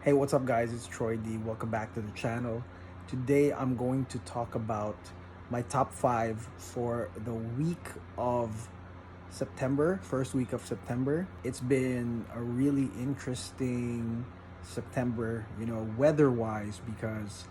Hey, what's up guys? It's Troy D. Welcome back to the channel. Today I'm going to talk about my top 5 for the week of September, first week of September. It's been a really interesting September, weather-wise because,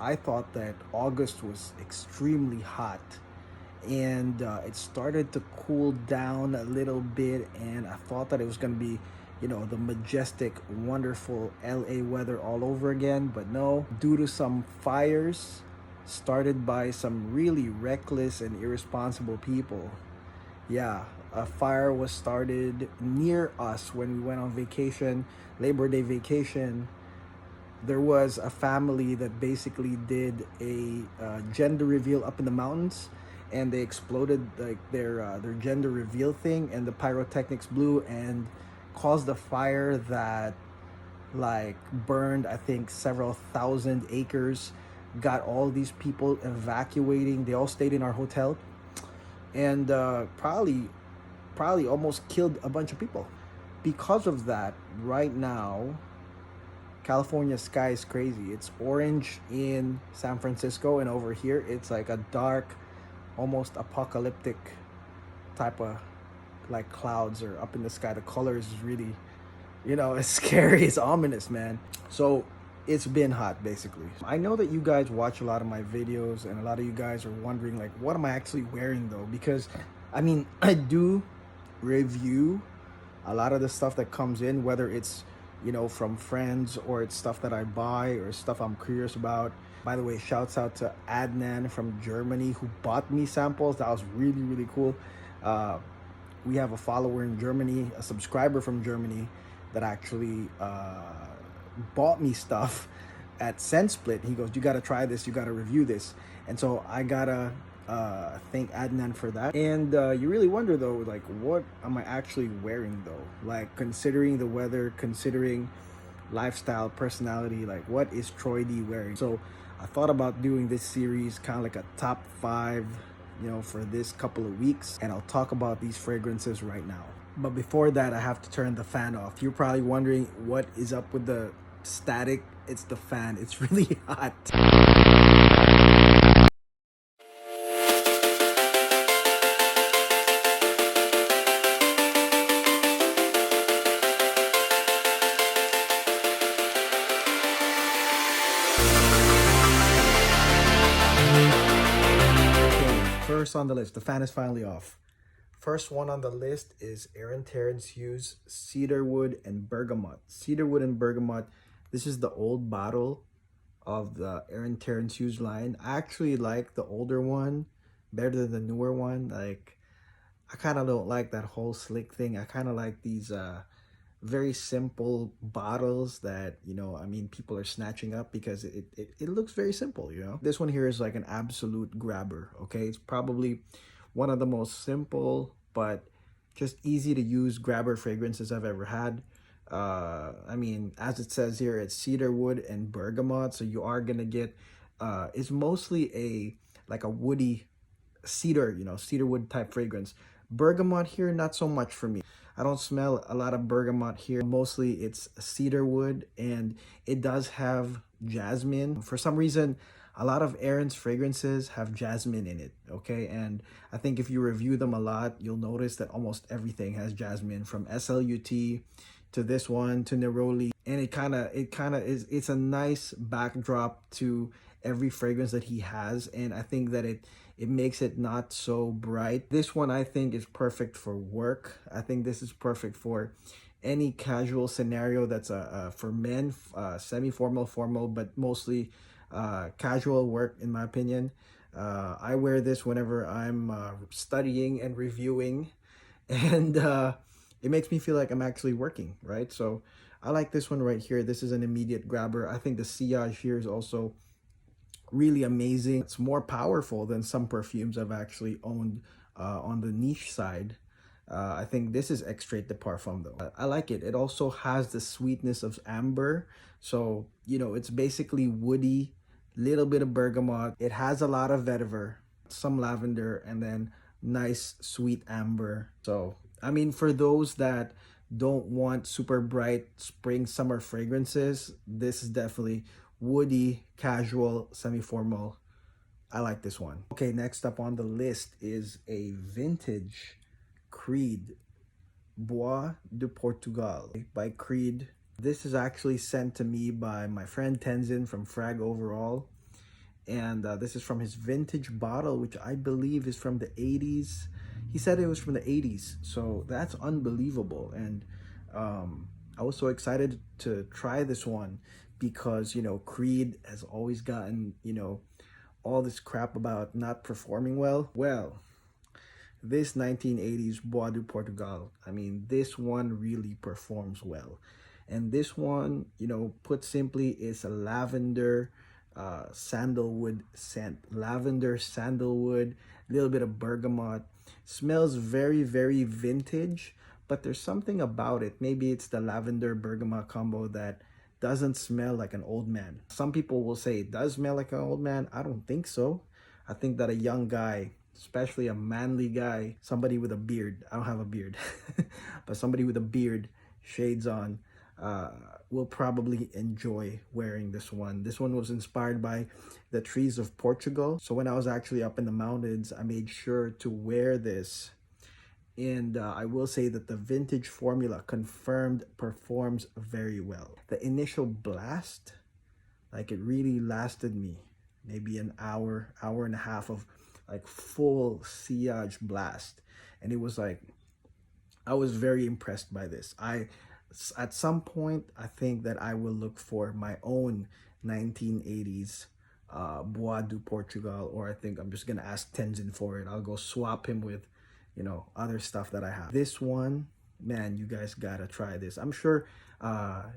I thought that August was extremely hot and it started to cool down a little bit, and I thought that it was going to be the majestic, wonderful LA weather all over again. But no, due to some fires started by some really reckless and irresponsible people. Yeah, a fire was started near us when we went on vacation, Labor Day vacation. There was a family that basically did a gender reveal up in the mountains, and they exploded like their gender reveal thing, and the pyrotechnics blew and caused a fire that like burned, I think, several thousand acres. Got all these people evacuating. They all stayed in our hotel, and probably almost killed a bunch of people. Because of that, right now California sky is crazy. It's orange in San Francisco, and over here it's like a dark, almost apocalyptic type of like clouds are up in the sky. The colors is really, it's scary. It's ominous, man. So it's been hot basically. I know that you guys watch a lot of my videos, and a lot of you guys are wondering like, what am I actually wearing though? Because I mean, I do review a lot of the stuff that comes in, whether it's from friends or it's stuff that I buy or stuff I'm curious about. By the way, shouts out to Adnan from Germany who bought me samples. That was really cool. We have a follower in Germany, a subscriber from Germany, that actually bought me stuff at SendSplit. He goes, you gotta try this, you gotta review this. And so I gotta thank Adnan for that. And you really wonder though, like, what am I actually wearing though? Like, considering the weather, considering lifestyle, personality, like what is Troy D wearing? So I thought about doing this series kind of like a top 5, for this couple of weeks, and I'll talk about these fragrances right now. But before that, I have to turn the fan off. You're probably wondering what is up with the static. It's the fan. It's really hot. First on the list, the fan is finally off. First one on the list is Terence Hughes Cedarwood and Bergamot. Cedarwood and Bergamot. This is the old bottle of the Terence Hughes line. I actually like the older one better than the newer one. Like, I kind of don't like that whole slick thing. I kind of like these very simple bottles that people are snatching up because it looks very simple. This one here is like an absolute grabber. Okay, it's probably one of the most simple but just easy to use grabber fragrances I've ever had. As it says here, it's cedarwood and bergamot, so you are gonna get it's mostly a woody cedar, cedarwood type fragrance. Bergamot here, not so much for me. I don't smell a lot of bergamot here. Mostly it's cedarwood, and it does have jasmine. For some reason, a lot of Aaron's fragrances have jasmine in it, okay? And I think if you review them a lot, you'll notice that almost everything has jasmine, from SLUT to this one to Neroli. And it kind of it's a nice backdrop to every fragrance that he has, and I think that it makes it not so bright. This one I think is perfect for work. I think this is perfect for any casual scenario that's for men, semi-formal, formal, but mostly casual work, in my opinion. I wear this whenever I'm studying and reviewing, and it makes me feel like I'm actually working, right? So I like this one right here. This is an immediate grabber. I think the sillage here is also really amazing. It's more powerful than some perfumes I've actually owned on the niche side. I think this is Extrait de Parfum though. I like it. It also has the sweetness of amber. So, it's basically woody, little bit of bergamot. It has a lot of vetiver, some lavender, and then nice sweet amber. So, for those that don't want super bright spring summer fragrances, this is definitely woody, casual, semi-formal. I like this one. Okay, next up on the list is a vintage Creed Bois de Portugal by Creed. This is actually sent to me by my friend Tenzin from Frag Overall. And this is from his vintage bottle, which I believe is from the 80s. He said it was from the 80s, so that's unbelievable. And I was so excited to try this one because, you know, Creed has always gotten, you know, all this crap about not performing well. Well, this 1980s Bois de Portugal, I mean, this one really performs well. And this one, you know, put simply, is a lavender sandalwood scent. Lavender, sandalwood, a little bit of bergamot. Smells very, very vintage, but there's something about it. Maybe it's the lavender bergamot combo that doesn't smell like an old man. Some people will say it does smell like an old man. I don't think so. I think that a young guy, especially a manly guy, somebody with a beard, I don't have a beard, but somebody with a beard, shades on, will probably enjoy wearing this one. This one was inspired by the trees of Portugal. So when I was actually up in the mountains, I made sure to wear this. And I will say that the vintage formula confirmed performs very well. The initial blast, like, it really lasted me maybe an hour, hour and a half of like full sillage blast. And it was like, I was very impressed by this. At some point, I think that I will look for my own 1980s Bois de Portugal, or I think I'm just gonna ask Tenzin for it. I'll go swap him with, you know, other stuff that I have. This one, man, you guys gotta try this. I'm sure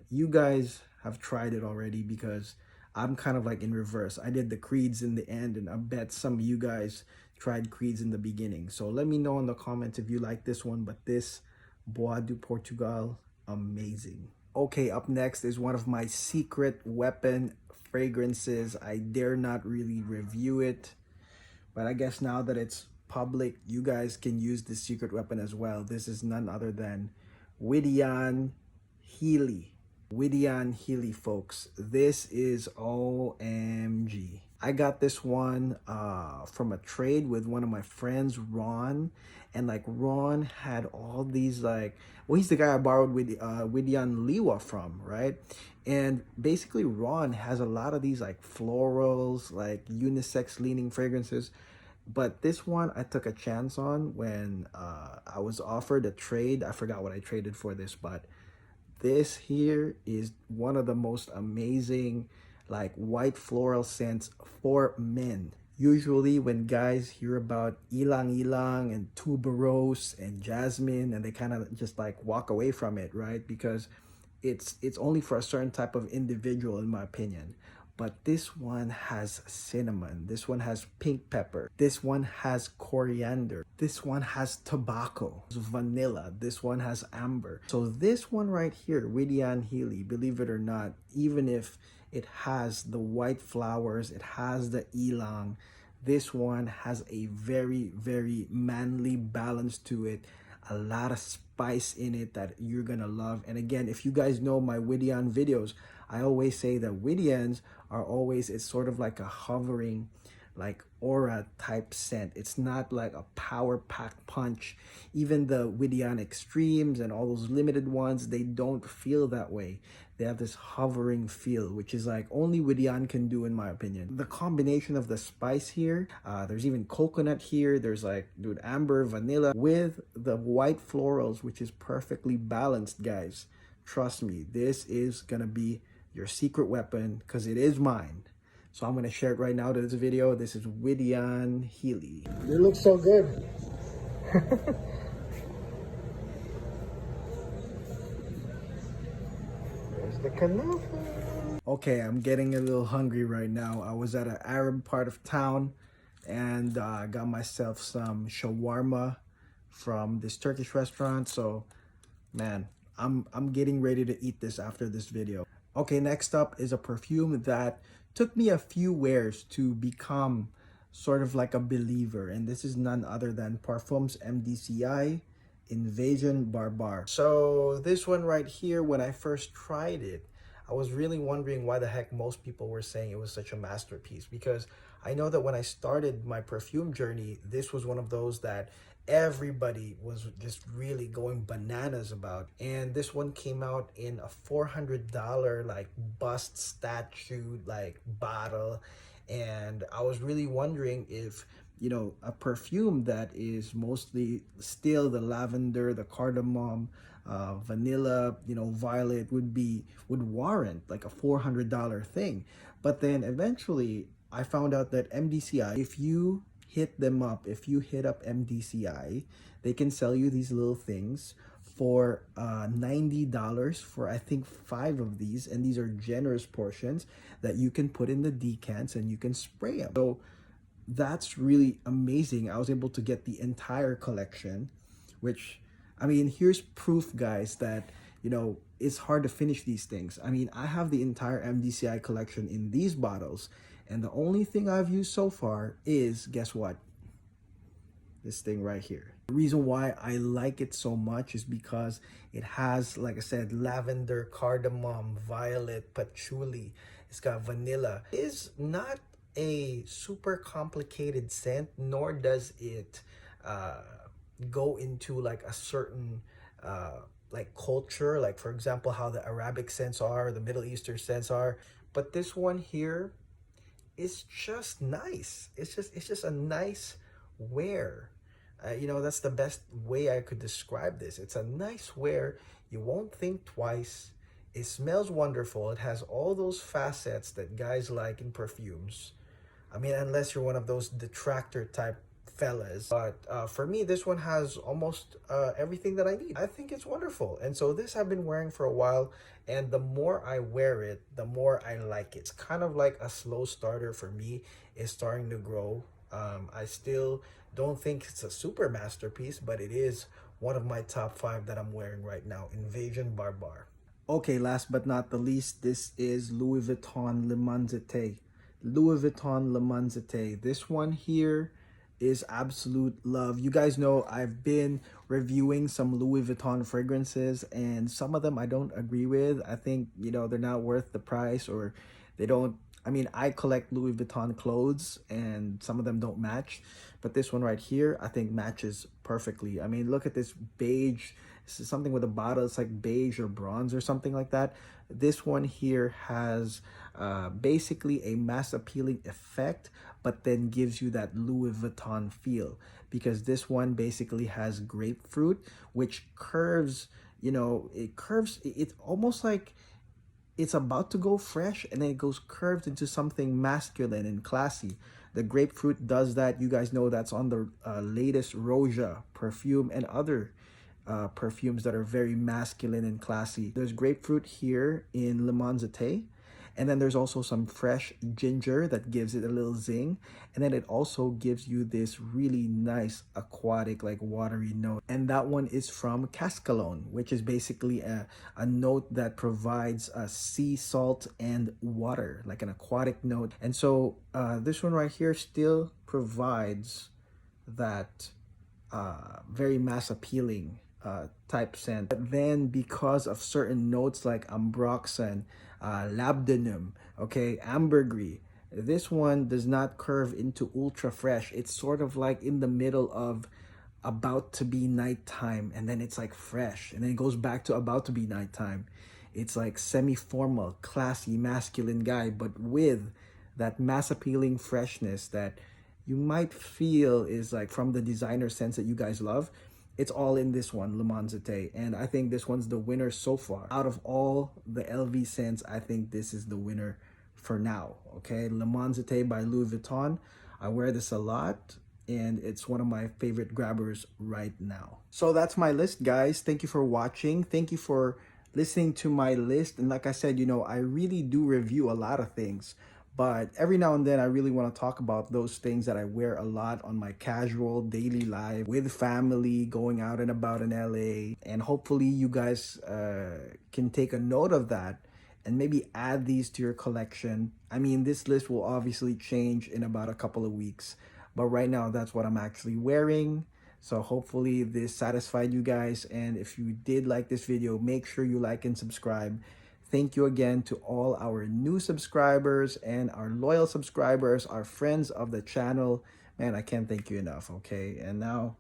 you guys have tried it already, because I'm kind of like in reverse. I did the Creeds in the end, and I bet some of you guys tried Creeds in the beginning. So let me know in the comments if you like this one, but this Bois de Portugal, amazing. Okay, up next is one of my secret weapon fragrances. I dare not really review it, but I guess now that it's public, you guys can use this secret weapon as well. This is none other than Widian Hili. Widian Hili, folks. This is OMG. I got this one from a trade with one of my friends, Ron. And like, Ron had all these, like, well, he's the guy I borrowed with Widian Liwa from, right? And basically Ron has a lot of these like florals, like unisex leaning fragrances. But this one I took a chance on when I was offered a trade. I forgot what I traded for this, but this here is one of the most amazing like white floral scents for men. Usually when guys hear about ilang ilang and tuberose and jasmine, and they kind of just like walk away from it, right? Because it's only for a certain type of individual, in my opinion. But this one has cinnamon, this one has pink pepper, this one has coriander, this one has tobacco, vanilla, this one has amber. So this one right here, Widian Hili, believe it or not, even if it has the white flowers, it has the ilang, this one has a very, very manly balance to it. A lot of spice in it that you're gonna love. And again, if you guys know my Widian videos, I always say that Widians are always, it's sort of like a hovering, like aura type scent. It's not like a power pack punch. Even the Widian Extremes and all those limited ones, they don't feel that way. They have this hovering feel, which is like only Widian can do, in my opinion. The combination of the spice here, there's even coconut here, there's like, dude, amber, vanilla, with the white florals, which is perfectly balanced, guys. Trust me, this is gonna be your secret weapon, because it is mine. So I'm going to share it right now to this video. This is Widian Hili. You look so good. There's the canoe. Okay, I'm getting a little hungry right now. I was at an Arab part of town, and I got myself some shawarma from this Turkish restaurant. So, man, I'm getting ready to eat this after this video. Okay, next up is a perfume that took me a few wears to become sort of like a believer. And this is none other than Parfums MDCI. Invasion Barbare. So this one right here, when I first tried it, I was really wondering why the heck most people were saying it was such a masterpiece, because I know that when I started my perfume journey, this was one of those that everybody was just really going bananas about. And this one came out in a $400 like bust statue like bottle, and I was really wondering if, you know, a perfume that is mostly still the lavender, the cardamom, vanilla, you know, violet would warrant like a $400 thing. But then eventually I found out that MDCI, if you hit them up, if you hit up MDCI, they can sell you these little things for $90 for I think 5 of these, and these are generous portions that you can put in the decants and you can spray them. So that's really amazing. I was able to get the entire collection, which, I mean, here's proof, guys, that, you know, it's hard to finish these things. I mean, I have the entire MDCI collection in these bottles, and the only thing I've used so far is, guess what? This thing right here. The reason why I like it so much is because it has, like I said, lavender, cardamom, violet, patchouli. It's got vanilla. It is not a super complicated scent, nor does it go into like a certain like culture, like for example how the Arabic scents are, the Middle Eastern scents are. But this one here is just nice. It's just a nice wear. You know, that's the best way I could describe this. It's a nice wear. You won't think twice. It smells wonderful. It has all those facets that guys like in perfumes. I mean, unless you're one of those detractor type fellas. But for me, this one has almost everything that I need. I think it's wonderful. And so this I've been wearing for a while. And the more I wear it, the more I like it. It's kind of like a slow starter for me. It's starting to grow. I still don't think it's a super masterpiece, but it is one of my top 5 that I'm wearing right now. Invasion Barbare. Okay, last but not the least, this is Louis Vuitton Le Mansat. Louis Vuitton Le Mansat. This one here is absolute love. You guys know I've been reviewing some Louis Vuitton fragrances, and some of them I don't agree with. I think, you know, they're not worth the price, or they don't. I mean, I collect Louis Vuitton clothes and some of them don't match, but this one right here I think matches perfectly. I mean, look at this beige. This is something with a bottle. It's like beige or bronze or something like that. This one here has basically a mass appealing effect, but then gives you that Louis Vuitton feel, because this one basically has grapefruit, which curves, you know, it curves. It's almost like it's about to go fresh, and then it goes curved into something masculine and classy. The grapefruit does that. You guys know that's on the latest Roja perfume and other perfumes that are very masculine and classy. There's grapefruit here in Le Mansat, and then there's also some fresh ginger that gives it a little zing, and then it also gives you this really nice aquatic, like watery note. And that one is from Cascalone, which is basically a note that provides sea salt and water, like an aquatic note. And so this one right here still provides that very mass appealing type scent. But then because of certain notes like ambroxan, labdanum, okay, ambergris, this one does not curve into ultra fresh. It's sort of like in the middle of about to be nighttime, and then it's like fresh, and then it goes back to about to be nighttime. It's like semi-formal, classy, masculine guy, but with that mass appealing freshness that you might feel is like from the designer sense that you guys love. It's all in this one, Le Mansat, and I think this one's the winner so far. Out of all the LV scents, I think this is the winner for now, okay? Le Mansat by Louis Vuitton. I wear this a lot, and it's one of my favorite grabbers right now. So that's my list, guys. Thank you for watching. Thank you for listening to my list. And like I said, you know, I really do review a lot of things, but every now and then I really want to talk about those things that I wear a lot on my casual daily life with family, going out and about in LA. And hopefully you guys can take a note of that and maybe add these to your collection. I mean, this list will obviously change in about a couple of weeks, but right now that's what I'm actually wearing. So hopefully this satisfied you guys. And if you did like this video, make sure you like and subscribe. Thank you again to all our new subscribers and our loyal subscribers, our friends of the channel. Man, I can't thank you enough, okay? And now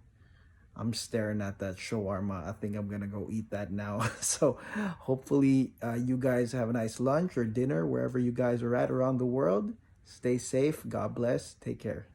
I'm staring at that shawarma. I think I'm gonna go eat that now. So hopefully you guys have a nice lunch or dinner wherever you guys are at around the world. Stay safe. God bless. Take care.